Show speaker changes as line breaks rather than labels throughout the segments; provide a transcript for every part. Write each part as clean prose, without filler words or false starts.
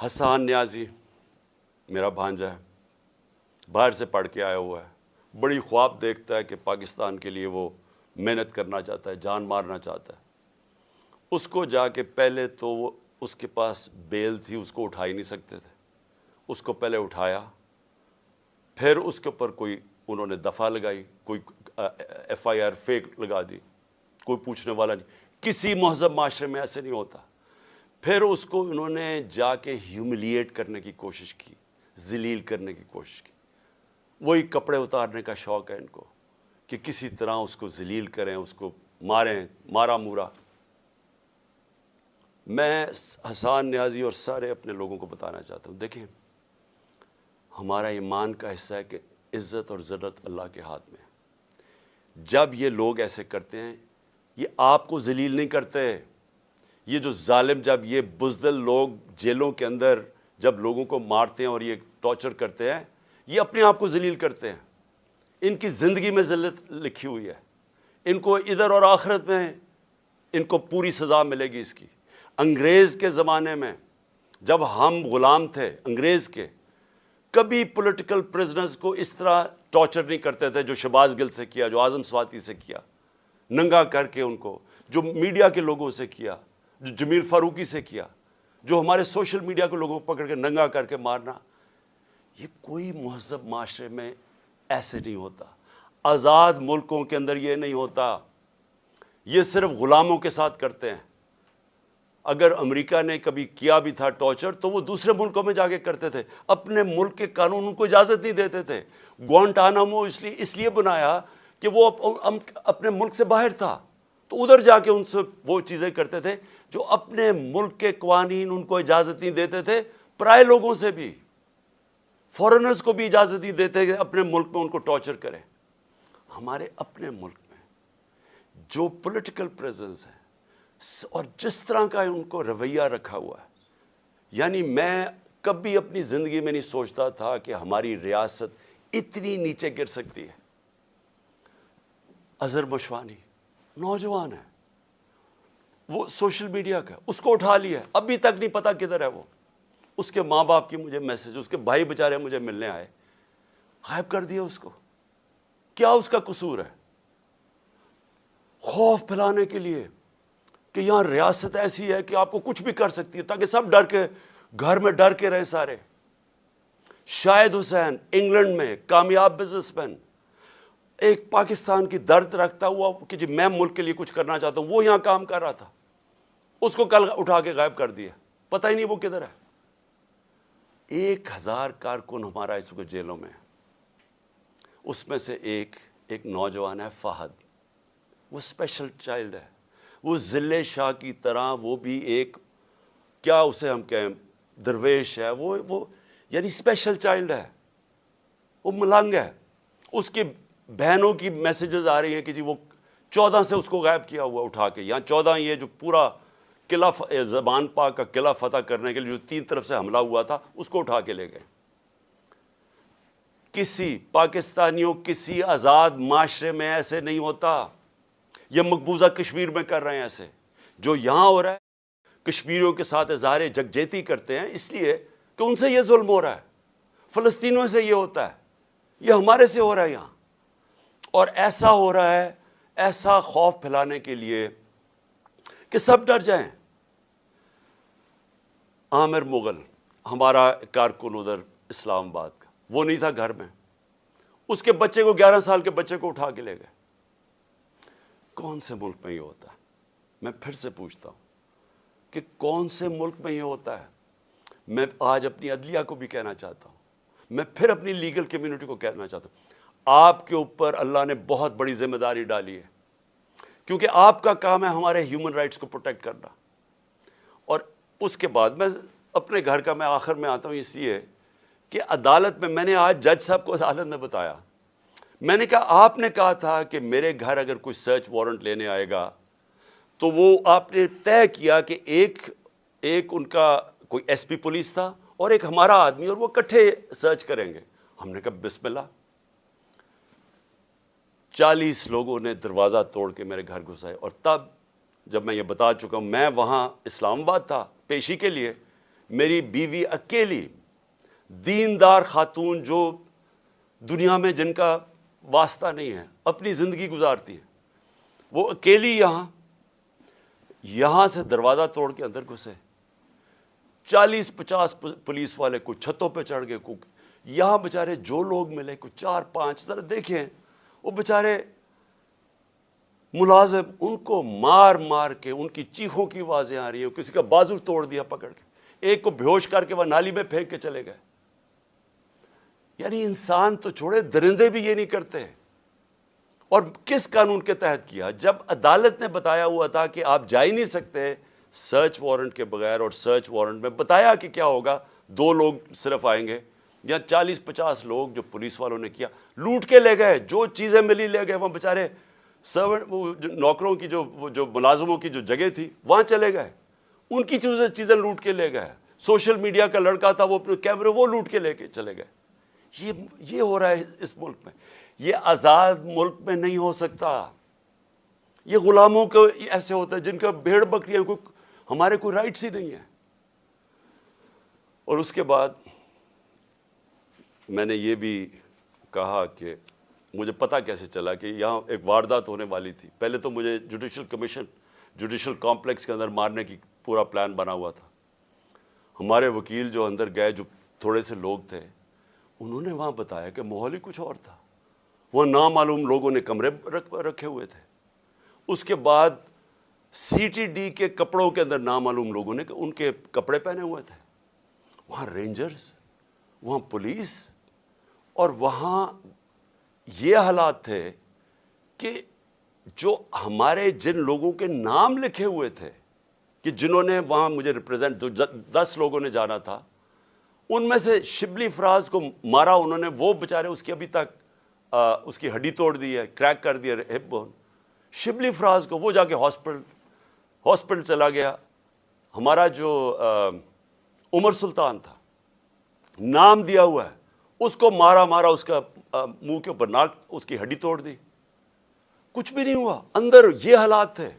حسان نیازی میرا بھانجا ہے، باہر سے پڑھ کے آیا ہوا ہے، بڑی خواب دیکھتا ہے کہ پاکستان کے لیے وہ محنت کرنا چاہتا ہے، جان مارنا چاہتا ہے۔ اس کو جا کے پہلے تو وہ اس کے پاس بیل تھی، اس کو اٹھا ہی نہیں سکتے تھے، اس کو پہلے اٹھایا، پھر اس کے اوپر کوئی انہوں نے دفعہ لگائی، کوئی ایف آئی آر فیک لگا دی، کوئی پوچھنے والا نہیں۔ کسی مہذب معاشرے میں ایسے نہیں ہوتا۔ پھر اس کو انہوں نے جا کے ہیوملیٹ کرنے کی کوشش کی، ذلیل کرنے کی کوشش کی۔ وہی کپڑے اتارنے کا شوق ہے ان کو کہ کسی طرح اس کو ذلیل کریں، اس کو ماریں، مارا مورا۔ میں حسان نیازی اور سارے اپنے لوگوں کو بتانا چاہتا ہوں، دیکھیں ہمارا ایمان کا حصہ ہے کہ عزت اور ذلت اللہ کے ہاتھ میں ہے۔ جب یہ لوگ ایسے کرتے ہیں، یہ آپ کو ذلیل نہیں کرتے۔ یہ جو ظالم، جب یہ بزدل لوگ جیلوں کے اندر جب لوگوں کو مارتے ہیں اور یہ ٹارچر کرتے ہیں، یہ اپنے آپ کو ذلیل کرتے ہیں۔ ان کی زندگی میں ذلت لکھی ہوئی ہے، ان کو ادھر اور آخرت میں ان کو پوری سزا ملے گی اس کی۔ انگریز کے زمانے میں جب ہم غلام تھے انگریز کے، کبھی پولیٹیکل پرزنرز کو اس طرح ٹارچر نہیں کرتے تھے جو شہباز گل سے کیا، جو اعظم سواتی سے کیا، ننگا کر کے ان کو، جو میڈیا کے لوگوں سے کیا، جو جمیل فاروقی سے کیا، جو ہمارے سوشل میڈیا کے لوگوں کو پکڑ کے ننگا کر کے مارنا۔ یہ کوئی مہذب معاشرے میں ایسے نہیں ہوتا۔ آزاد ملکوں کے اندر یہ نہیں ہوتا۔ یہ صرف غلاموں کے ساتھ کرتے ہیں۔ اگر امریکہ نے کبھی کیا بھی تھا ٹارچر تو وہ دوسرے ملکوں میں جا کے کرتے تھے، اپنے ملک کے قانون ان کو اجازت نہیں دیتے تھے۔ گوانٹانامو اس لیے بنایا کہ وہ اپنے ملک سے باہر تھا، تو ادھر جا کے ان سے وہ چیزیں کرتے تھے جو اپنے ملک کے قوانین ان کو اجازت نہیں دیتے تھے۔ پرائے لوگوں سے بھی، فورنرز کو بھی اجازت نہیں دیتے کہ اپنے ملک میں ان کو ٹارچر کریں۔ ہمارے اپنے ملک میں جو پولیٹیکل پریزنس ہے اور جس طرح کا ان کو رویہ رکھا ہوا ہے، یعنی میں کبھی اپنی زندگی میں نہیں سوچتا تھا کہ ہماری ریاست اتنی نیچے گر سکتی ہے۔ اظہر مشوانی نوجوان ہے، وہ سوشل میڈیا کا، اس کو اٹھا لیا ہے، ابھی تک نہیں پتا کدھر ہے وہ۔ اس کے ماں باپ کی مجھے میسج، اس کے بھائی بیچارے مجھے ملنے آئے، غائب کر دیا اس کو۔ کیا اس کا قصور ہے؟ خوف پھیلانے کے لیے کہ یہاں ریاست ایسی ہے کہ آپ کو کچھ بھی کر سکتی ہے، تاکہ سب ڈر کے گھر میں ڈر کے رہے سارے۔ شاہد حسین انگلینڈ میں کامیاب بزنس مین، ایک پاکستان کی درد رکھتا ہوا کہ جی میں ملک کے لیے کچھ کرنا چاہتا ہوں، وہ یہاں کام کر رہا تھا، اس کو کل اٹھا کے غائب کر دیا، پتہ ہی نہیں وہ کدھر ہے۔ 1000 کارکن ہمارا اس وقت جیلوں میں ہے۔ اس میں سے ایک نوجوان ہے فہد، وہ اسپیشل چائلڈ ہے، وہ ضلع شاہ کی طرح، وہ بھی ایک کیا اسے ہم کہیں درویش ہے، وہ یعنی اسپیشل چائلڈ ہے، وہ ملنگ ہے۔ اس کی بہنوں کی میسیجز آ رہی ہیں کہ جی وہ 14 سے اس کو غائب کیا ہوا اٹھا کے، یہاں 14 یہ جو پورا قلعہ زبان پاک کا قلعہ فتح کرنے کے لیے جو 3 طرف سے حملہ ہوا تھا اس کو اٹھا کے لے گئے۔ کسی پاکستانیوں کسی آزاد معاشرے میں ایسے نہیں ہوتا۔ یہ مقبوضہ کشمیر میں کر رہے ہیں ایسے، جو یہاں ہو رہا ہے کشمیریوں کے ساتھ اظہار یکجہتی کرتے ہیں اس لیے کہ ان سے یہ ظلم ہو رہا ہے، فلسطینیوں سے یہ ہوتا ہے، یہ ہمارے سے ہو رہا ہے یہاں، اور ایسا ہو رہا ہے ایسا خوف پھیلانے کے لیے کہ سب ڈر جائیں۔ عامر مغل ہمارا کارکن ادھر اسلام آباد کا، وہ نہیں تھا گھر میں، اس کے بچے کو 11 سال کے بچے کو اٹھا کے لے گئے۔ کون سے ملک میں یہ ہوتا ہے؟ میں پھر سے پوچھتا ہوں کہ کون سے ملک میں یہ ہوتا ہے؟ میں آج اپنی عدلیہ کو بھی کہنا چاہتا ہوں، میں پھر اپنی لیگل کمیونٹی کو کہنا چاہتا ہوں، آپ کے اوپر اللہ نے بہت بڑی ذمہ داری ڈالی ہے، کیونکہ آپ کا کام ہے ہمارے ہیومن رائٹس کو پروٹیکٹ کرنا۔ اور اس کے بعد میں اپنے گھر کا میں آخر میں آتا ہوں اس لیے کہ عدالت میں نے آج جج صاحب کو عدالت میں بتایا، میں نے کہا آپ نے کہا تھا کہ میرے گھر اگر کوئی سرچ وارنٹ لینے آئے گا تو وہ آپ نے طے کیا کہ ایک ان کا کوئی ایس پی پولیس تھا اور ایک ہمارا آدمی، اور وہ اکٹھے سرچ کریں گے۔ ہم نے کہا بسم اللہ۔ 40 لوگوں نے دروازہ توڑ کے میرے گھر گھسائے، اور تب جب میں یہ بتا چکا ہوں، میں وہاں اسلام آباد تھا پیشی کے لیے، میری بیوی اکیلی دیندار خاتون جو دنیا میں جن کا واسطہ نہیں ہے اپنی زندگی گزارتی ہے، وہ اکیلی یہاں سے دروازہ توڑ کے اندر گھسے، 40-50 پولیس والے کچھ چھتوں پہ چڑھ گئے، یہاں بےچارے جو لوگ ملے کچھ 4-5، ذرا دیکھیں وہ بےچارے ملازم ان کو مار مار کے، ان کی چیخوں کی آوازیں آ رہی ہیں، کسی کا بازو توڑ دیا پکڑ کے، ایک کو بےہوش کر کے وہ نالی میں پھینک کے چلے گئے۔ یعنی انسان تو چھوڑے، درندے بھی یہ نہیں کرتے۔ اور کس قانون کے تحت کیا؟ جب عدالت نے بتایا ہوا تھا کہ آپ جا ہی نہیں سکتے سرچ وارنٹ کے بغیر، اور سرچ وارنٹ میں بتایا کہ کیا ہوگا، 2 لوگ صرف آئیں گے، یا 40-50 لوگ جو پولیس والوں نے کیا، لوٹ کے لے گئے، جو چیزیں ملی لے گئے، وہ بیچارے سرونٹ نوکروں کی جو ملازموں کی جو جگہ تھی وہاں چلے گئے، ان کی چیزیں لوٹ کے لے گئے۔ سوشل میڈیا کا لڑکا تھا، وہ اپنے کیمرے وہ لوٹ کے لے کے چلے گئے۔ یہ ہو رہا ہے اس ملک میں۔ یہ آزاد ملک میں نہیں ہو سکتا۔ یہ غلاموں کو ایسے ہوتا ہے جن کا بھیڑ بکریاں، ہمارے کوئی رائٹس ہی نہیں ہے۔ اور اس کے بعد میں نے یہ بھی کہا کہ مجھے پتہ کیسے چلا کہ یہاں ایک واردات ہونے والی تھی۔ پہلے تو مجھے جوڈیشل کمپلیکس کے اندر مارنے کی پورا پلان بنا ہوا تھا۔ ہمارے وکیل جو اندر گئے، جو تھوڑے سے لوگ تھے، انہوں نے وہاں بتایا کہ ماحول ہی کچھ اور تھا، وہ نامعلوم لوگوں نے کمرے رکھے ہوئے تھے۔ اس کے بعد سی ٹی ڈی کے کپڑوں کے اندر نامعلوم لوگوں نے ان کے کپڑے پہنے ہوئے تھے، وہاں رینجرز، وہاں پولیس، اور وہاں یہ حالات تھے کہ جو ہمارے جن لوگوں کے نام لکھے ہوئے تھے کہ جنہوں نے وہاں مجھے ریپرزینٹ، 10 لوگوں نے جانا تھا، ان میں سے شبلی فراز کو مارا انہوں نے، وہ بیچارے اس کی ابھی تک اس کی ہڈی توڑ دی ہے، کریک کر دیا ہپ بون۔ شبلی فراز کو وہ جا کے ہاسپٹل چلا گیا۔ ہمارا جو عمر سلطان تھا، نام دیا ہوا ہے، اس کو مارا، اس کا منہ کے اوپر ناک، اس کی ہڈی توڑ دی، کچھ بھی نہیں ہوا۔ اندر یہ حالات تھے۔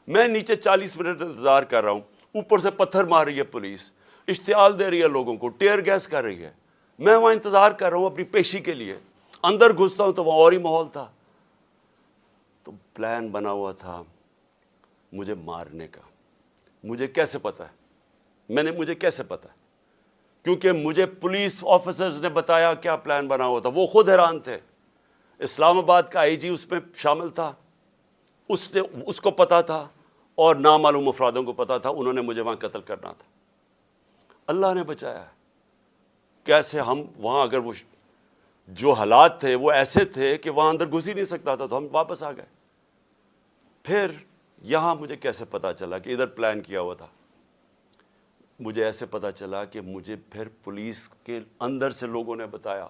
میں نیچے 40 منٹ انتظار کر رہا ہوں، اوپر سے پتھر مار رہی ہے پولیس، اشتعال دے رہی ہے لوگوں کو، ٹیئر گیس کر رہی ہے۔ میں وہاں انتظار کر رہا ہوں اپنی پیشی کے لیے، اندر گھستا ہوں تو وہاں اور ہی ماحول تھا۔ تو پلان بنا ہوا تھا مجھے مارنے کا۔ مجھے کیسے پتا ہے؟ مجھے کیسے پتا ہے؟ کیونکہ مجھے پولیس آفیسرز نے بتایا کیا پلان بنا ہوا تھا، وہ خود حیران تھے۔ اسلام آباد کا آئی جی اس میں شامل تھا، اس کو پتا تھا، اور نامعلوم افرادوں کو پتا تھا، انہوں نے مجھے وہاں قتل کرنا تھا۔ اللہ نے بچایا۔ کیسے ہم وہاں، اگر وہ جو حالات تھے وہ ایسے تھے کہ وہاں اندر گھس ہی نہیں سکتا تھا، تو ہم واپس آ گئے۔ پھر یہاں مجھے کیسے پتا چلا کہ ادھر پلان کیا ہوا تھا؟ مجھے ایسے پتا چلا کہ مجھے پھر پولیس کے اندر سے لوگوں نے بتایا،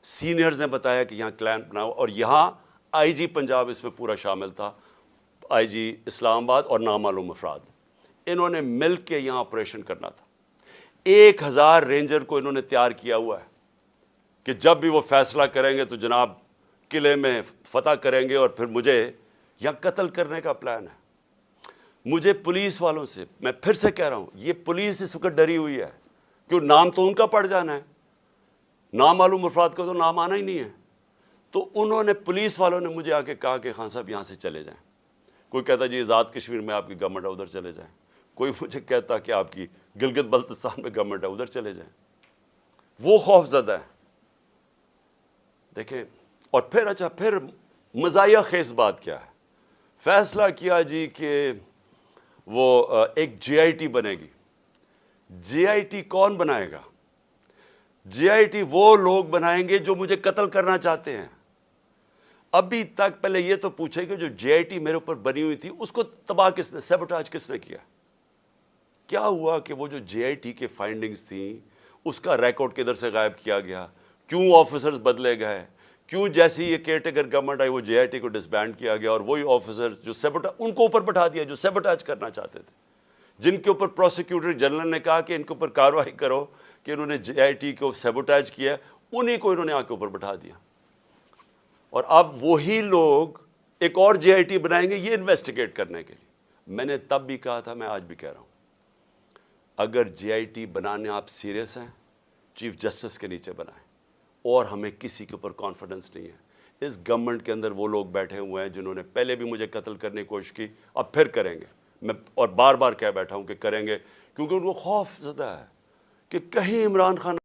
سینئرز نے بتایا کہ یہاں پلان بنا ہوا، اور یہاں آئی جی پنجاب اس میں پورا شامل تھا، آئی جی اسلام آباد اور نامعلوم افراد، انہوں نے مل کے یہاں آپریشن کرنا تھا۔ 1000 رینجر کو انہوں نے تیار کیا ہوا ہے کہ جب بھی وہ فیصلہ کریں گے تو جناب قلعے میں فتح کریں گے، اور پھر مجھے یہاں قتل کرنے کا پلان ہے۔ مجھے پولیس والوں سے، میں پھر سے کہہ رہا ہوں، یہ پولیس اس وقت ڈری ہوئی ہے، کیوں نام تو ان کا پڑ جانا ہے، نامعلوم افراد کا تو نام آنا ہی نہیں ہے۔ تو انہوں نے، پولیس والوں نے مجھے آ کے کہا کہ خان صاحب یہاں سے چلے جائیں۔ کوئی کہتا جی آزاد کشمیر میں آپ کی گورنمنٹ ہے، ادھر چلے جائیں۔ کوئی مجھے کہتا کہ آپ کی گلگت بلتستان میں گورنمنٹ ہے، ادھر چلے جائیں۔ وہ خوف زدہ ہے، دیکھیں۔ اور پھر مزاحیہ خیز بات کیا ہے، فیصلہ کیا جی کہ وہ ایک جے آئی ٹی بنے گی۔ جے آئی ٹی کون بنائے گا؟ جے آئی ٹی وہ لوگ بنائیں گے جو مجھے قتل کرنا چاہتے ہیں۔ ابھی تک پہلے یہ تو پوچھے کہ جو جے آئی ٹی میرے اوپر بنی ہوئی تھی اس کو تباہ کس نے، سیبوٹاج کس نے کیا؟ کیا ہوا کہ وہ جو جے آئی ٹی کے فائنڈنگز تھیں اس کا ریکارڈ کدھر سے غائب کیا گیا؟ کیوں آفیسرز بدلے گئے؟ کیوں جیسی یہ کیئر ٹیکر گورنمنٹ آئی وہ جے آئی ٹی کو ڈسبینڈ کیا گیا، اور وہی آفیسر جو ان کو اوپر بٹھا دیا جو سیبوٹاج کرنا چاہتے تھے، جن کے اوپر پروسیکیوٹر جنرل نے کہا کہ ان کے اوپر کارروائی کرو کہ انہوں نے جے آئی ٹی کو سیبوٹاج کیا، انہی کو انہوں نے آ کے اوپر بٹھا دیا۔ اور اب وہی لوگ ایک اور جے آئی ٹی بنائیں گے یہ انویسٹیگیٹ کرنے کے لیے۔ میں نے تب بھی کہا تھا، میں آج بھی کہہ رہا ہوں، اگر JIT بنانے آپ سیریس ہیں چیف جسٹس کے نیچے بنائیں، اور ہمیں کسی کے اوپر کانفیڈنس نہیں ہے۔ اس گورنمنٹ کے اندر وہ لوگ بیٹھے ہوئے ہیں جنہوں نے پہلے بھی مجھے قتل کرنے کی کوشش کی، اب پھر کریں گے، میں اور بار بار کہہ بیٹھا ہوں کہ کریں گے، کیونکہ ان کو خوف زدہ ہے کہ کہیں عمران خان